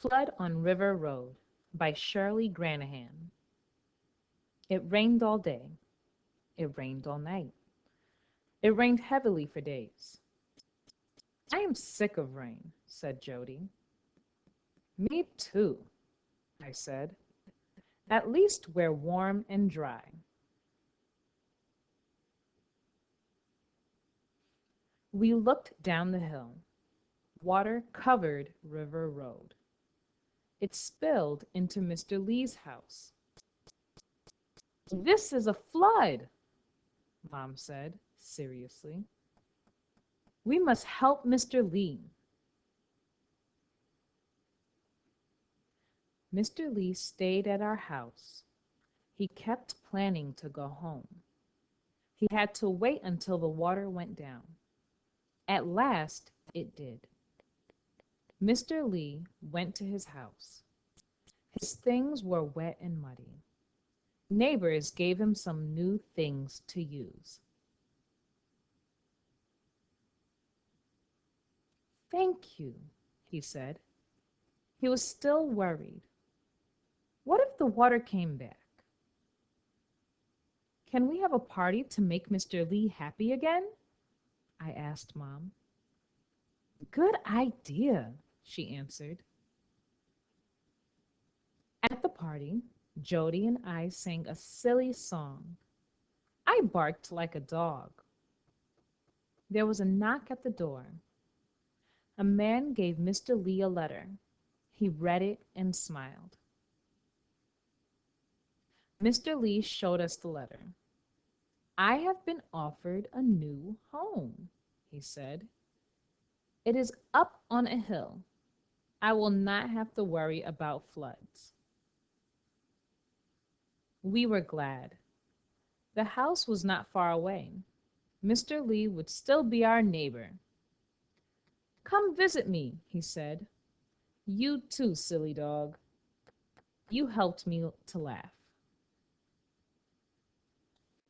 Flood on River Road by Shirley Granahan. It rained all day. It rained all night. It rained heavily for days. I am sick of rain, said Jody. Me too, I said. At least we're warm and dry. We looked down the hill. Water covered River Road. It spilled into Mr. Lee's house. This is a flood, Mom said seriously. We must help Mr. Lee. Mr. Lee stayed at our house. He kept planning to go home. He had to wait until the water went down. At last, it did. Mr. Lee went to his house. His things were wet and muddy. Neighbors gave him some new things to use. Thank you, he said. He was still worried. What if the water came back? Can we have a party to make Mr. Lee happy again? I asked Mom. Good idea, she answered. At the party, Jody and I sang a silly song. I barked like a dog. There was a knock at the door. A man gave Mr. Lee a letter. He read it and smiled. Mr. Lee showed us the letter. I have been offered a new home, he said. It is up on a hill. I will not have to worry about floods. We were glad. The house was not far away. Mr. Lee would still be our neighbor. Come visit me, he said. You too, silly dog. You helped me to laugh.